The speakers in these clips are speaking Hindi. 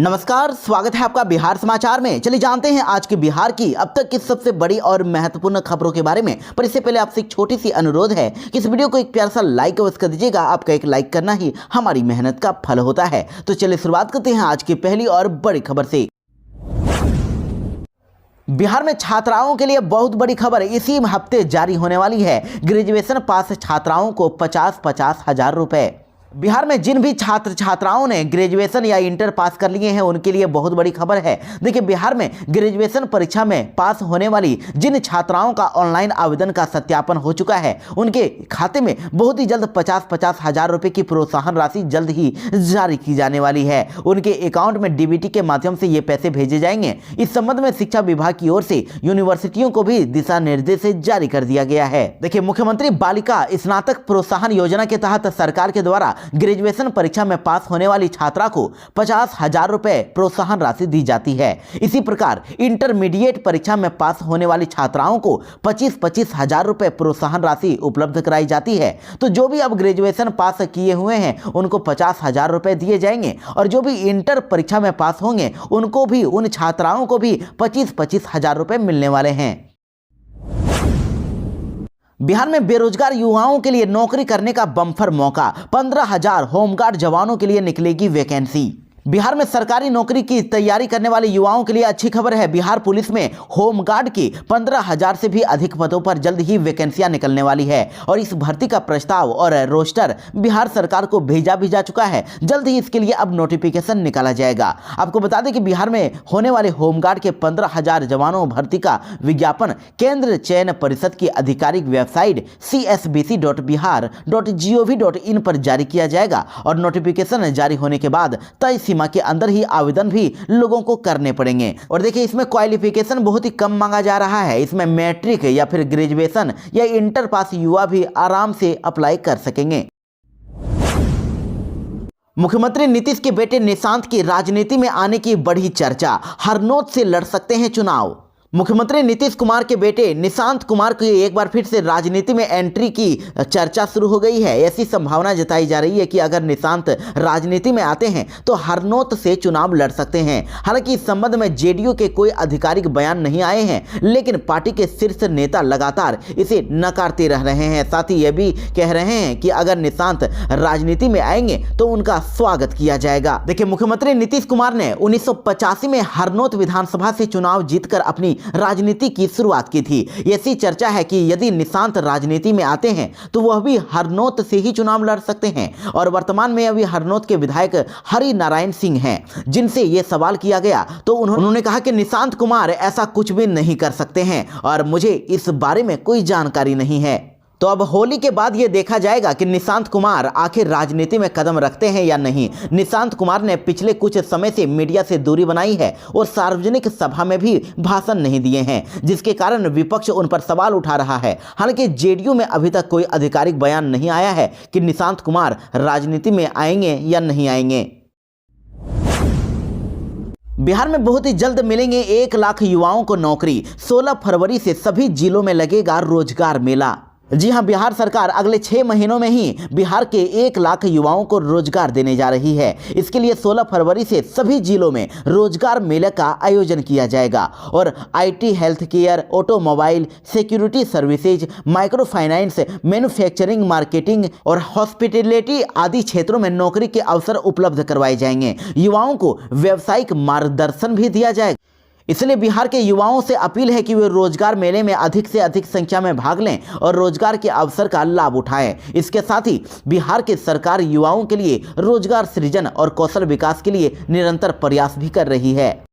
नमस्कार, स्वागत है आपका बिहार समाचार में। चलिए जानते हैं आज के बिहार की अब तक की सबसे बड़ी और महत्वपूर्ण खबरों के बारे में। पर इससे पहले आपसे एक छोटी सी अनुरोध है कि इस वीडियो को एक प्यारा सा लाइक अवश्य कर दीजिएगा। आपका एक लाइक करना ही हमारी मेहनत का फल होता है। तो चलिए शुरुआत करते हैं आज की पहली और बड़ी खबर से। बिहार में छात्राओं के लिए बहुत बड़ी खबर इसी हफ्ते जारी होने वाली है। ग्रेजुएशन पास छात्राओं को 50-50 हजार रुपए। बिहार में जिन भी छात्र छात्राओं ने ग्रेजुएशन या इंटर पास कर लिए हैं उनके लिए बहुत बड़ी खबर है। देखिए, बिहार में ग्रेजुएशन परीक्षा में पास होने वाली जिन छात्राओं का ऑनलाइन आवेदन का सत्यापन हो चुका है उनके खाते में बहुत ही जल्द 50-50 हजार रुपए की प्रोत्साहन राशि जल्द ही जारी की जाने वाली है। उनके अकाउंट में डीबीटी के माध्यम से ये पैसे भेजे जाएंगे। इस संबंध में शिक्षा विभाग की ओर से यूनिवर्सिटियों को भी दिशा निर्देश जारी कर दिया गया है। देखिए, मुख्यमंत्री बालिका स्नातक प्रोत्साहन योजना के तहत सरकार के द्वारा ग्रेजुएशन परीक्षा में पास होने वाली छात्रा को 50 हजार रुपए प्रोत्साहन राशि दी जाती है। इसी प्रकार इंटरमीडिएट परीक्षा में पास होने वाली छात्राओं को 25-25 हजार रुपए प्रोत्साहन राशि उपलब्ध कराई जाती है। तो जो भी अब ग्रेजुएशन पास किए हुए हैं उनको 50 हजार रुपए दिए जाएंगे और जो भी इंटर परीक्षा में पास होंगे उनको भी, उन छात्राओं को भी 25-25 हजार रुपए मिलने वाले हैं। बिहार में बेरोजगार युवाओं के लिए नौकरी करने का बम्पर मौका। 15,000 होमगार्ड जवानों के लिए निकलेगी वैकेंसी। बिहार में सरकारी नौकरी की तैयारी करने वाले युवाओं के लिए अच्छी खबर है। बिहार पुलिस में होमगार्ड की 15,000 से भी अधिक पदों पर जल्द ही वैकेंसियां निकलने वाली है और इस भर्ती का प्रस्ताव और रोस्टर बिहार सरकार को भेजा भी जा चुका है। जल्द ही इसके लिए अब नोटिफिकेशन निकाला जाएगा। आपको बता दें कि बिहार में होने वाले होमगार्ड के 15,000 जवानों भर्ती का विज्ञापन केंद्र चयन परिषद की आधिकारिक वेबसाइट csbc.bihar.gov.in पर जारी किया जाएगा और नोटिफिकेशन जारी होने के बाद तय सीमा के अंदर ही आवेदन भी लोगों को करने पड़ेंगे। और देखिए, इसमें क्वालिफिकेशन बहुत ही कम मांगा जा रहा है। इसमें मैट्रिक या फिर ग्रेजुएशन या इंटर पास युवा भी आराम से अप्लाई कर सकेंगे। मुख्यमंत्री नीतीश के बेटे निशांत की राजनीति में आने की बढ़ी चर्चा। हरनौत से लड़ सकते हैं चुनाव। मुख्यमंत्री नीतीश कुमार के बेटे निशांत कुमार की एक बार फिर से राजनीति में एंट्री की चर्चा शुरू हो गई है। ऐसी संभावना जताई जा रही है कि अगर निशांत राजनीति में आते हैं तो हरनौत से चुनाव लड़ सकते हैं। हालांकि इस संबंध में जेडीयू के कोई आधिकारिक बयान नहीं आए हैं, लेकिन पार्टी के शीर्ष नेता लगातार इसे नकारते रह रहे हैं। साथ ही यह भी कह रहे हैं कि अगर निशांत राजनीति में आएंगे तो उनका स्वागत किया जाएगा। देखिए, मुख्यमंत्री नीतीश कुमार ने 1985 में हरनौत विधानसभा से चुनाव जीतकर अपनी राजनीति की शुरुआत की थी। ऐसी चर्चा है कि यदि निशांत राजनीति में आते हैं तो वह भी हरनौत से ही चुनाव लड़ सकते हैं। और वर्तमान में अभी हरनौत के विधायक हरि नारायण सिंह हैं, जिनसे यह सवाल किया गया तो उन्होंने कहा कि निशांत कुमार ऐसा कुछ भी नहीं कर सकते हैं और मुझे इस बारे में कोई जानकारी नहीं है। तो अब होली के बाद ये देखा जाएगा कि निशांत कुमार आखिर राजनीति में कदम रखते हैं या नहीं। निशांत कुमार ने पिछले कुछ समय से मीडिया से दूरी बनाई है और सार्वजनिक सभा में भी भाषण नहीं दिए हैं, जिसके कारण विपक्ष उन पर सवाल उठा रहा है। हालांकि जेडीयू में अभी तक कोई आधिकारिक बयान नहीं आया है कि निशांत कुमार राजनीति में आएंगे या नहीं आएंगे। बिहार में बहुत ही जल्द मिलेंगे 1 लाख युवाओं को नौकरी। 16 फरवरी से सभी जिलों में लगेगा रोजगार मेला। जी हां, बिहार सरकार अगले 6 महीनों में ही बिहार के 1 लाख युवाओं को रोजगार देने जा रही है। इसके लिए 16 फरवरी से सभी जिलों में रोजगार मेले का आयोजन किया जाएगा और IT, health care, automobile, security services, micro finance, manufacturing, marketing और हॉस्पिटैलिटी आदि क्षेत्रों में नौकरी के अवसर उपलब्ध करवाए जाएंगे। युवाओं को व्यावसायिक मार्गदर्शन भी दिया जाएगा। इसलिए बिहार के युवाओं से अपील है कि वे रोजगार मेले में अधिक से अधिक संख्या में भाग लें और रोजगार के अवसर का लाभ उठाएं। इसके साथ ही बिहार की सरकार युवाओं के लिए रोजगार सृजन और कौशल विकास के लिए निरंतर प्रयास भी कर रही है।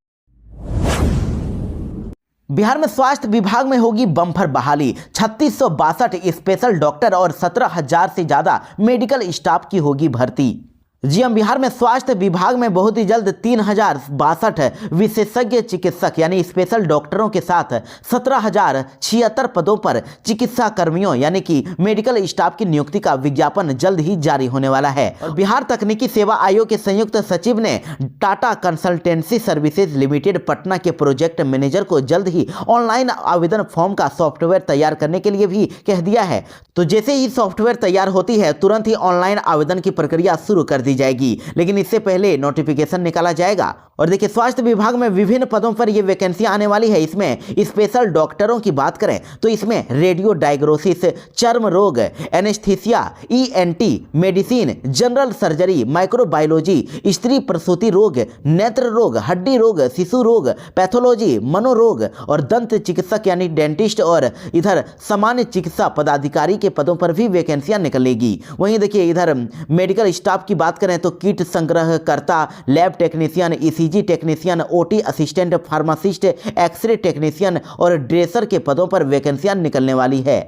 बिहार में स्वास्थ्य विभाग में होगी बम्पर बहाली। 3662 स्पेशल डॉक्टर और 17,000 से ज्यादा मेडिकल स्टाफ की होगी भर्ती। जी हम, बिहार में स्वास्थ्य विभाग में बहुत ही जल्द 3062 विशेषज्ञ चिकित्सक यानी स्पेशल डॉक्टरों के साथ 17,076 पदों पर चिकित्सा कर्मियों यानी कि मेडिकल स्टाफ की नियुक्ति का विज्ञापन जल्द ही जारी होने वाला है। और बिहार तकनीकी सेवा आयोग के संयुक्त सचिव ने Tata consultancy services limited Patna के प्रोजेक्ट मैनेजर को जल्द ही ऑनलाइन आवेदन फॉर्म का सॉफ्टवेयर तैयार करने के लिए भी कह दिया है। तो जैसे ही सॉफ्टवेयर तैयार होती है तुरंत ही ऑनलाइन आवेदन की प्रक्रिया शुरू कर दी जाएगी, लेकिन इससे पहले नोटिफिकेशन निकाला जाएगा। और देखिए, स्वास्थ्य विभाग में विभिन्न पदों पर ये वैकेंसी आने वाली है। इसमें स्पेशल डॉक्टरों की बात करें तो इसमें रेडियो डायग्नोसिस, चर्म रोग, anaesthesia, ENT, medicine, general surgery, microbiology, स्त्री प्रसूति रोग, नेत्र रोग, हड्डी रोग, शिशु रोग, पैथोलॉजी, मनोरोग और दंत चिकित्सक यानी डेंटिस्ट और इधर सामान्य चिकित्सा पदाधिकारी के पदों पर भी वैकेंसियां निकलेगी। वहीं देखिए, इधर मेडिकल स्टाफ की बात करें तो किट संग्रहकर्ता, lab technician, ECG technician, OT assistant, pharmacist, x-ray technician और ड्रेसर के पदों पर वैकेंसियां निकलने वाली है।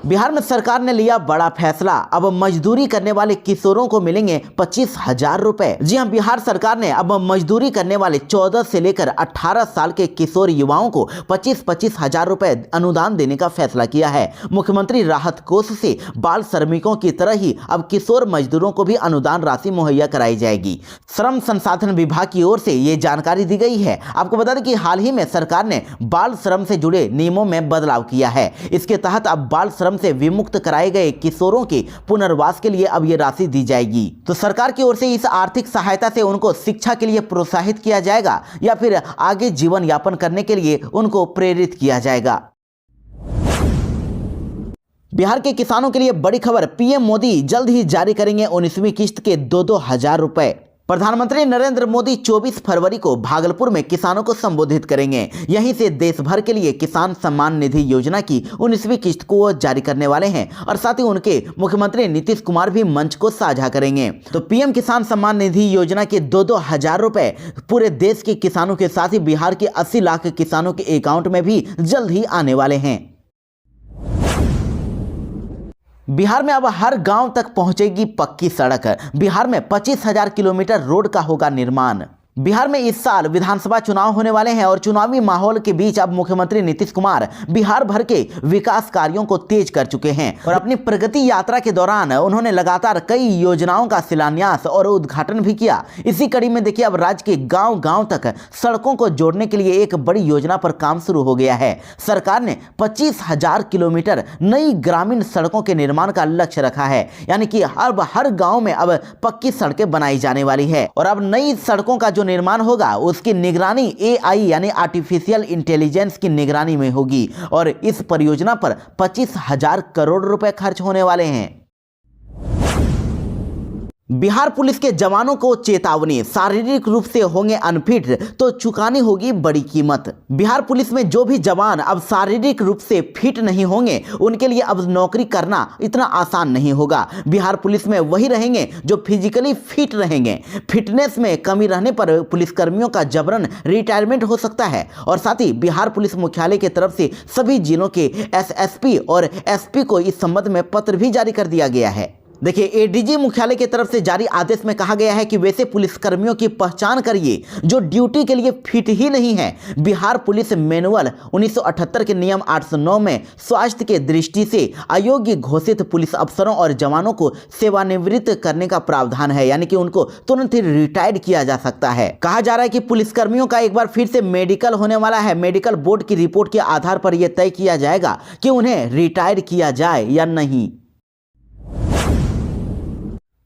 बिहार में सरकार ने लिया बड़ा फैसला, अब मजदूरी करने वाले किशोरों को मिलेंगे 25,000 रुपए। जी हां, बिहार सरकार ने अब मजदूरी करने वाले 14 से लेकर 18 साल के किशोर युवाओं को 25,000 रुपए अनुदान देने का फैसला किया है। मुख्यमंत्री राहत कोष से बाल श्रमिकों की तरह ही अब किशोर मजदूरों को भी अनुदान राशि मुहैया कराई जाएगी। श्रम संसाधन विभाग की ओर से ये जानकारी दी गई है। आपको बता दें कि हाल ही में सरकार ने बाल श्रम से जुड़े नियमों में बदलाव किया है। इसके तहत अब बाल श्रम से विमुक्त कराए गए किशोरों के पुनर्वास के लिए अब ये राशि दी जाएगी। तो सरकार की ओर से इस आर्थिक सहायता से उनको शिक्षा के लिए प्रोत्साहित किया जाएगा या फिर आगे जीवन यापन करने के लिए उनको प्रेरित किया जाएगा। बिहार के किसानों के लिए बड़ी खबर, PM मोदी जल्द ही जारी करेंगे 19वीं किस्त के 2-2 हजार रुपए। प्रधानमंत्री नरेंद्र मोदी 24 फरवरी को भागलपुर में किसानों को संबोधित करेंगे। यहीं से देश भर के लिए किसान सम्मान निधि योजना की 19वीं किस्त को जारी करने वाले हैं और साथ ही उनके मुख्यमंत्री नीतीश कुमार भी मंच को साझा करेंगे। तो PM किसान सम्मान निधि योजना के 2-2 हजार रुपए पूरे देश के किसानों के साथ ही बिहार के 80 लाख किसानों के अकाउंट में भी जल्द ही आने वाले हैं। बिहार में अब हर गांव तक पहुंचेगी पक्की सड़क। बिहार में 25,000 किलोमीटर रोड का होगा निर्माण। बिहार में इस साल विधानसभा चुनाव होने वाले हैं और चुनावी माहौल के बीच अब मुख्यमंत्री नीतीश कुमार बिहार भर के विकास कार्यों को तेज कर चुके हैं और अपनी प्रगति यात्रा के दौरान उन्होंने लगातार कई योजनाओं का शिलान्यास और उद्घाटन भी किया। इसी कड़ी में देखिए, अब राज्य के गांव-गांव तक सड़कों को जोड़ने के लिए एक बड़ी योजना पर काम शुरू हो गया है। सरकार ने 25,000 किलोमीटर नई ग्रामीण सड़कों के निर्माण का लक्ष्य रखा है, यानी कि अब हर गाँव में अब पक्की सड़कें बनाई जाने वाली है और अब नई सड़कों का जो निर्माण होगा उसकी निगरानी AI यानी आर्टिफिशियल इंटेलिजेंस की निगरानी में होगी और इस परियोजना पर 25,000 करोड़ रुपए खर्च होने वाले हैं। बिहार पुलिस के जवानों को चेतावनी, शारीरिक रूप से होंगे अनफिट तो चुकानी होगी बड़ी कीमत। बिहार पुलिस में जो भी जवान अब शारीरिक रूप से फिट नहीं होंगे उनके लिए अब नौकरी करना इतना आसान नहीं होगा। बिहार पुलिस में वही रहेंगे जो फिजिकली फिट रहेंगे। फिटनेस में कमी रहने पर पुलिसकर्मियों का जबरन रिटायरमेंट हो सकता है और साथ ही बिहार पुलिस मुख्यालय की तरफ से सभी जिलों के SSP और SP को इस संबंध में पत्र भी जारी कर दिया गया है। देखिए, ADG मुख्यालय की तरफ से जारी आदेश में कहा गया है कि वैसे पुलिसकर्मियों की पहचान करिए जो ड्यूटी के लिए फिट ही नहीं है। बिहार पुलिस मैनुअल 1978 के नियम 809 में स्वास्थ्य के दृष्टि से अयोग्य घोषित पुलिस अफसरों और जवानों को सेवानिवृत्त करने का प्रावधान है, यानी कि उनको तुरंत ही रिटायर्ड किया जा सकता है। कहा जा रहा है कि पुलिसकर्मियों का एक बार फिर से मेडिकल होने वाला है। मेडिकल बोर्ड की रिपोर्ट के आधार पर यह तय किया जाएगा कि उन्हें रिटायर किया जाए या नहीं।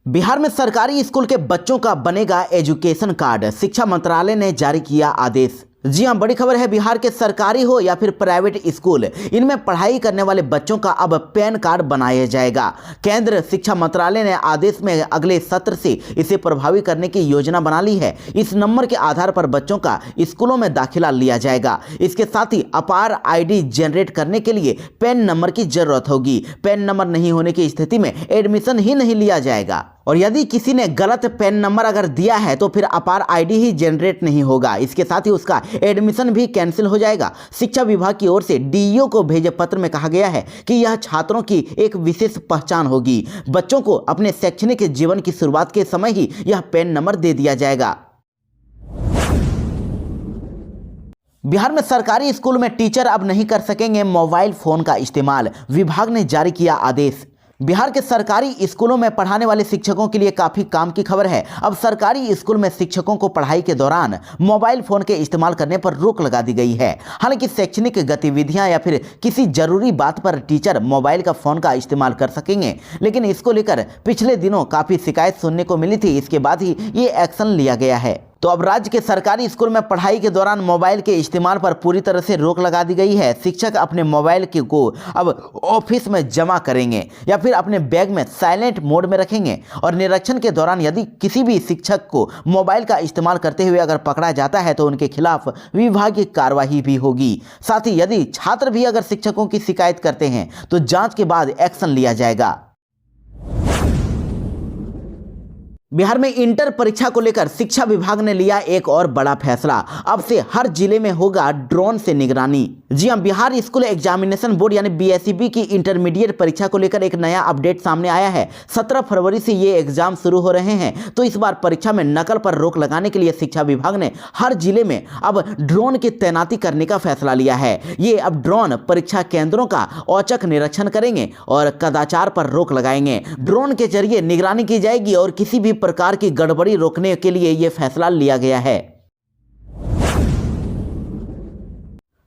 बिहार में सरकारी स्कूल के बच्चों का बनेगा एजुकेशन कार्ड, शिक्षा मंत्रालय ने जारी किया आदेश। जी हां, बड़ी खबर है। बिहार के सरकारी हो या फिर प्राइवेट स्कूल, इनमें पढ़ाई करने वाले बच्चों का अब पैन कार्ड बनाया जाएगा। केंद्र शिक्षा मंत्रालय ने आदेश में अगले सत्र से इसे प्रभावी करने की योजना बना ली है। इस नंबर के आधार पर बच्चों का स्कूलों में दाखिला लिया जाएगा। इसके साथ ही अपार ID जनरेट करने के लिए पैन नंबर की जरूरत होगी। पैन नंबर नहीं होने की स्थिति में एडमिशन ही नहीं लिया जाएगा और यदि किसी ने गलत पैन नंबर अगर दिया है तो फिर अपार ID ही जनरेट नहीं होगा। इसके साथ ही उसका एडमिशन भी कैंसिल हो जाएगा। शिक्षा विभाग की ओर से DEO को भेजे पत्र में कहा गया है कि यह छात्रों की एक विशेष पहचान होगी। बच्चों को अपने शैक्षणिक जीवन की शुरुआत के समय ही यह पैन नंबर दे दिया जाएगा। बिहार में सरकारी स्कूल में टीचर अब नहीं कर सकेंगे मोबाइल फोन का इस्तेमाल, विभाग ने जारी किया आदेश। बिहार के सरकारी स्कूलों में पढ़ाने वाले शिक्षकों के लिए काफी काम की खबर है। अब सरकारी स्कूल में शिक्षकों को पढ़ाई के दौरान मोबाइल फोन के इस्तेमाल करने पर रोक लगा दी गई है। हालांकि शैक्षणिक गतिविधियां या फिर किसी जरूरी बात पर टीचर मोबाइल का फोन का इस्तेमाल कर सकेंगे, लेकिन इसको लेकर पिछले दिनों काफी शिकायत सुनने को मिली थी। इसके बाद ही ये एक्शन लिया गया है। तो अब राज्य के सरकारी स्कूल में पढ़ाई के दौरान मोबाइल के इस्तेमाल पर पूरी तरह से रोक लगा दी गई है। शिक्षक अपने मोबाइल को अब ऑफिस में जमा करेंगे या फिर अपने बैग में साइलेंट मोड में रखेंगे और निरीक्षण के दौरान यदि किसी भी शिक्षक को मोबाइल का इस्तेमाल करते हुए अगर पकड़ा जाता है तो उनके खिलाफ विभागीय कार्रवाई भी होगी। साथ ही यदि छात्र भी अगर शिक्षकों की शिकायत करते हैं तो जांच के बाद एक्शन लिया जाएगा। बिहार में इंटर परीक्षा को लेकर शिक्षा विभाग ने लिया एक और बड़ा फैसला। अब से हर जिले में होगा ड्रोन से निगरानी। जी हां, बिहार स्कूल एग्जामिनेशन बोर्ड यानी बीएसईबी की इंटरमीडिएट परीक्षा को लेकर एक नया अपडेट सामने आया है। 17 फरवरी से ये एग्जाम शुरू हो रहे हैं। तो इस बार परीक्षा में नकल पर रोक लगाने के लिए शिक्षा विभाग ने हर जिले में अब ड्रोन की तैनाती करने का फैसला लिया है। ये अब ड्रोन परीक्षा केंद्रों का औचक निरीक्षण करेंगे और कदाचार पर रोक लगाएंगे। ड्रोन के जरिए निगरानी की जाएगी और किसी भी प्रकार की गड़बड़ी रोकने के लिए यह फैसला लिया गया है।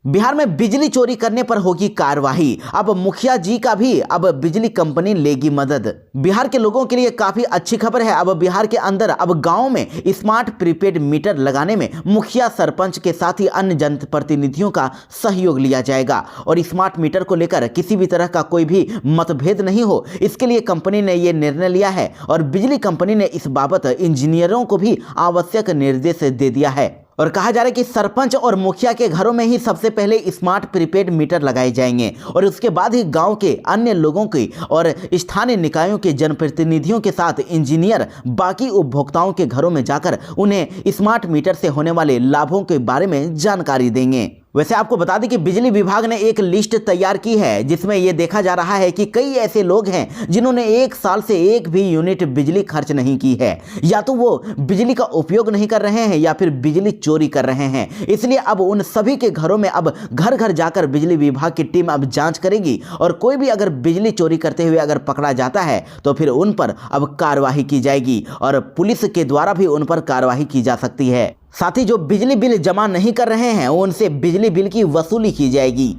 बिहार में बिजली चोरी करने पर होगी कार्रवाई। अब मुखिया जी का भी अब बिजली कंपनी लेगी मदद। बिहार के लोगों के लिए काफी अच्छी खबर है। अब बिहार के अंदर अब गांव में स्मार्ट प्रीपेड मीटर लगाने में मुखिया, सरपंच के साथ ही अन्य जनप्रतिनिधियों का सहयोग लिया जाएगा और स्मार्ट मीटर को लेकर किसी भी तरह का कोई भी मतभेद नहीं हो, इसके लिए कंपनी ने यह निर्णय लिया है और बिजली कंपनी ने इस बाबत इंजीनियरों को भी आवश्यक निर्देश दे दिया है। और कहा जा रहा है कि सरपंच और मुखिया के घरों में ही सबसे पहले स्मार्ट प्रीपेड मीटर लगाए जाएंगे और उसके बाद ही गांव के अन्य लोगों के और स्थानीय निकायों के जनप्रतिनिधियों के साथ इंजीनियर बाकी उपभोक्ताओं के घरों में जाकर उन्हें स्मार्ट मीटर से होने वाले लाभों के बारे में जानकारी देंगे। वैसे आपको बता दें कि बिजली विभाग ने एक लिस्ट तैयार की है जिसमें यह देखा जा रहा है कि कई ऐसे लोग हैं जिन्होंने एक साल से एक भी यूनिट बिजली खर्च नहीं की है, या तो वो बिजली का उपयोग नहीं कर रहे हैं या फिर बिजली चोरी कर रहे हैं। इसलिए अब उन सभी के घरों में अब घर घर जाकर बिजली विभाग की टीम अब जांच करेगी और कोई भी अगर बिजली चोरी करते हुए अगर पकड़ा जाता है तो फिर उन पर अब कार्रवाई की जाएगी और पुलिस के द्वारा भी उन पर कार्रवाई की जा सकती है। साथ ही जो बिजली बिल जमा नहीं कर रहे हैं उनसे बिजली बिल की वसूली की जाएगी।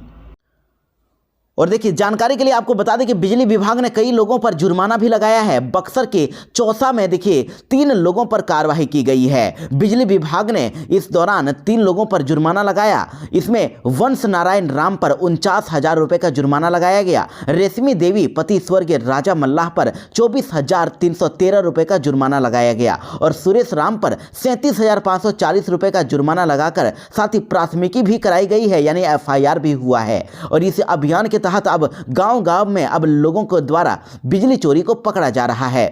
और देखिए, जानकारी के लिए आपको बता दें कि बिजली विभाग ने कई लोगों पर जुर्माना भी लगाया है। बक्सर के चौसा में देखिए 3 लोगों पर कार्रवाई की गई है। बिजली विभाग ने इस दौरान 3 लोगों पर जुर्माना लगाया। इसमें वंश नारायण राम पर 49,000 रुपये का जुर्माना लगाया गया। रेशमी देवी पति स्वर्गीय राजा मल्लाह पर 24,313 रुपये का जुर्माना लगाया गया और सुरेश राम पर 37,540 रुपये का जुर्माना लगाकर साथ ही प्राथमिकी भी कराई गई है, यानी FIR भी हुआ है। और इस अभियान के तहत अब गांव-गांव में अब लोगों को द्वारा बिजली चोरी को पकड़ा जा रहा है।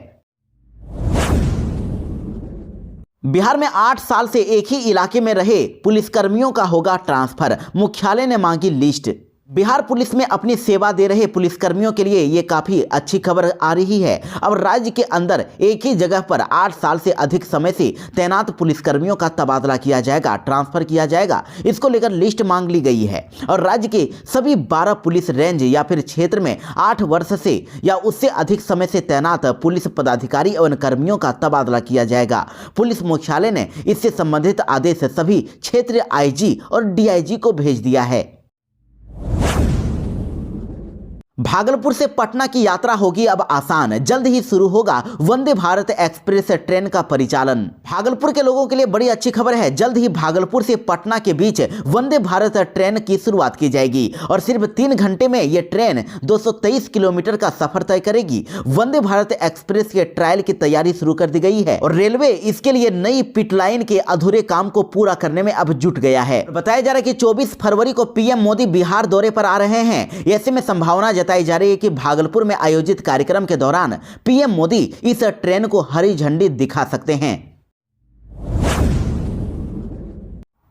बिहार में 8 साल से एक ही इलाके में रहे पुलिसकर्मियों का होगा ट्रांसफर। मुख्यालय ने मांगी लिस्ट। बिहार पुलिस में अपनी सेवा दे रहे पुलिसकर्मियों के लिए ये काफ़ी अच्छी खबर आ रही है। अब राज्य के अंदर एक ही जगह पर 8 साल से अधिक समय से तैनात पुलिसकर्मियों का तबादला किया जाएगा, ट्रांसफर किया जाएगा। इसको लेकर लिस्ट मांग ली गई है और राज्य के सभी 12 पुलिस रेंज या फिर क्षेत्र में 8 वर्ष से या उससे अधिक समय से तैनात पुलिस पदाधिकारी एवं कर्मियों का तबादला किया जाएगा। पुलिस मुख्यालय ने इससे संबंधित आदेश सभी क्षेत्रीय IG और DIG को भेज दिया है। भागलपुर से पटना की यात्रा होगी अब आसान। जल्द ही शुरू होगा वंदे भारत एक्सप्रेस ट्रेन का परिचालन। भागलपुर के लोगों के लिए बड़ी अच्छी खबर है। जल्द ही भागलपुर से पटना के बीच वंदे भारत ट्रेन की शुरुआत की जाएगी और सिर्फ 3 घंटे में यह ट्रेन 223 किलोमीटर का सफर तय करेगी। वंदे भारत एक्सप्रेस के ट्रायल की तैयारी शुरू कर दी गई है और रेलवे इसके लिए नई पिट लाइन के अधूरे काम को पूरा करने में अब जुट गया है। बताया जा रहा है कि 24 फरवरी को PM मोदी बिहार दौरे पर आ रहे हैं। ऐसे में संभावना बताई जा रही है कि भागलपुर में आयोजित कार्यक्रम के दौरान PM मोदी इस ट्रेन को हरी झंडी दिखा सकते हैं।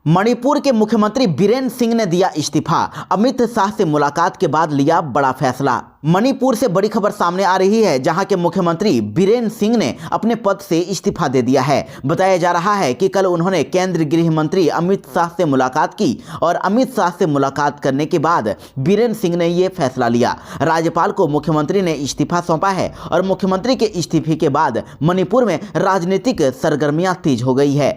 मणिपुर के मुख्यमंत्री बीरेन्द्र सिंह ने दिया इस्तीफा। अमित शाह से मुलाकात के बाद लिया बड़ा फैसला। मणिपुर से बड़ी खबर सामने आ रही है, जहां के मुख्यमंत्री बीरेन्द्र सिंह ने अपने पद से इस्तीफा दे दिया है। बताया जा रहा है कि कल उन्होंने केंद्रीय गृह मंत्री अमित शाह से मुलाकात की और अमित शाह से मुलाकात करने के बाद बीरेन्द्र सिंह ने यह फैसला लिया। राज्यपाल को मुख्यमंत्री ने इस्तीफा सौंपा है और मुख्यमंत्री के इस्तीफे के बाद मणिपुर में राजनीतिक सरगर्मियां तेज हो गई है।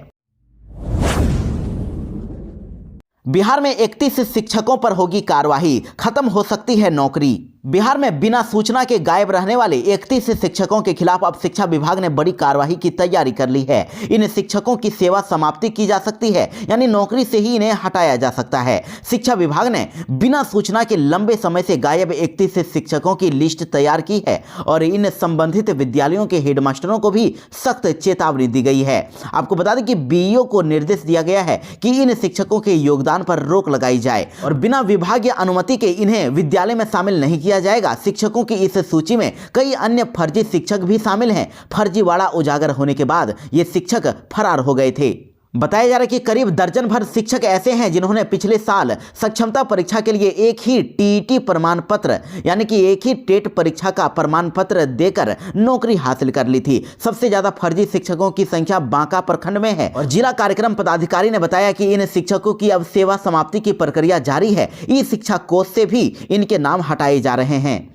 बिहार में 31 शिक्षकों पर होगी कार्रवाई, खत्म हो सकती है नौकरी। बिहार में बिना सूचना के गायब रहने वाले 31 शिक्षकों के खिलाफ अब शिक्षा विभाग ने बड़ी कार्रवाई की तैयारी कर ली है। इन शिक्षकों की सेवा समाप्ति की जा सकती है, यानी नौकरी से ही इन्हें हटाया जा सकता है। शिक्षा विभाग ने बिना सूचना के लंबे समय से गायब 31 शिक्षकों की लिस्ट तैयार की है और इन संबंधित विद्यालयों के हेडमास्टरों को भी सख्त चेतावनी दी गई है। आपको बता दें कि बीईओ को निर्देश दिया गया है कि इन शिक्षकों के योगदान पर रोक लगाई जाए और बिना विभागीय अनुमति के इन्हें विद्यालय में शामिल नहीं किया जाएगा। शिक्षकों की इस सूची में कई अन्य फर्जी शिक्षक भी शामिल हैं। फर्जीवाड़ा उजागर होने के बाद ये शिक्षक फरार हो गए थे। बताया जा रहा है कि करीब दर्जन भर शिक्षक ऐसे हैं जिन्होंने पिछले साल सक्षमता परीक्षा के लिए एक ही टीईटी प्रमाण पत्र यानी कि एक ही टेट परीक्षा का प्रमाण पत्र देकर नौकरी हासिल कर ली थी। सबसे ज्यादा फर्जी शिक्षकों की संख्या बांका प्रखंड में है और जिला कार्यक्रम पदाधिकारी ने बताया कि इन शिक्षकों की अब सेवा समाप्ति की प्रक्रिया जारी है। ई शिक्षा कोष से भी इनके नाम हटाए जा रहे हैं।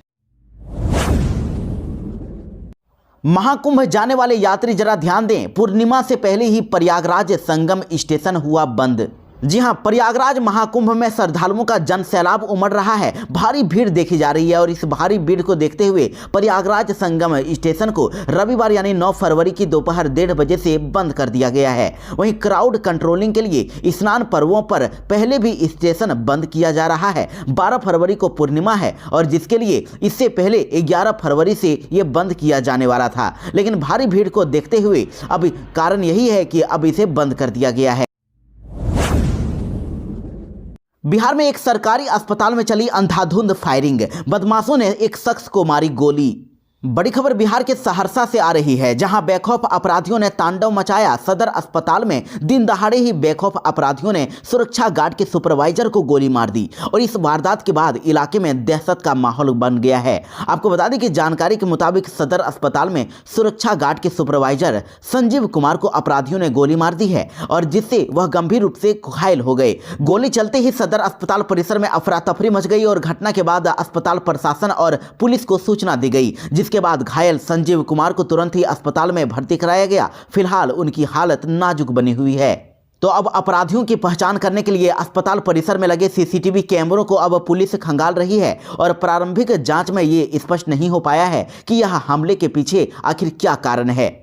महाकुंभ जाने वाले यात्री जरा ध्यान दें, पूर्णिमा से पहले ही प्रयागराज संगम स्टेशन हुआ बंद। जी हां, प्रयागराज महाकुंभ में श्रद्धालुओं का जन सैलाब उमड़ रहा है। भारी भीड़ देखी जा रही है और इस भारी भीड़ को देखते हुए प्रयागराज संगम स्टेशन को रविवार यानी 9 फरवरी की दोपहर 1:30 बजे से बंद कर दिया गया है। वहीं क्राउड कंट्रोलिंग के लिए स्नान पर्वों पर पहले भी स्टेशन बंद किया जा रहा है। 12 फरवरी को पूर्णिमा है और जिसके लिए इससे पहले 11 फरवरी से ये बंद किया जाने वाला था, लेकिन भारी भीड़ को देखते हुए अब कारण यही है कि अब इसे बंद कर दिया गया है। बिहार में एक सरकारी अस्पताल में चली अंधाधुंध फायरिंग, बदमाशों ने एक शख्स को मारी गोली। बड़ी खबर बिहार के सहरसा से आ रही है, जहां बेखौफ अपराधियों ने तांडव मचाया। सदर अस्पताल में दिन दहाड़े ही बेखौफ अपराधियों ने सुरक्षा गार्ड के सुपरवाइजर को गोली मार दी और इस वारदात के बाद इलाके में दहशत का माहौल बन गया है। आपको बता दें कि जानकारी के मुताबिक सदर अस्पताल में सुरक्षा गार्ड के सुपरवाइजर संजीव कुमार को अपराधियों ने गोली मार दी है और जिससे वह गंभीर रूप से घायल हो गए। गोली चलते ही सदर अस्पताल परिसर में अफरा तफरी मच गई और घटना के बाद अस्पताल प्रशासन और पुलिस को सूचना दी गई, के बाद घायल संजीव कुमार को तुरंत ही अस्पताल में भर्ती कराया गया। फिलहाल उनकी हालत नाजुक बनी हुई है। तो अब अपराधियों की पहचान करने के लिए अस्पताल परिसर में लगे सीसीटीवी कैमरों को अब पुलिस खंगाल रही है और प्रारंभिक जांच में ये स्पष्ट नहीं हो पाया है कि यह हमले के पीछे आखिर क्या कारण है।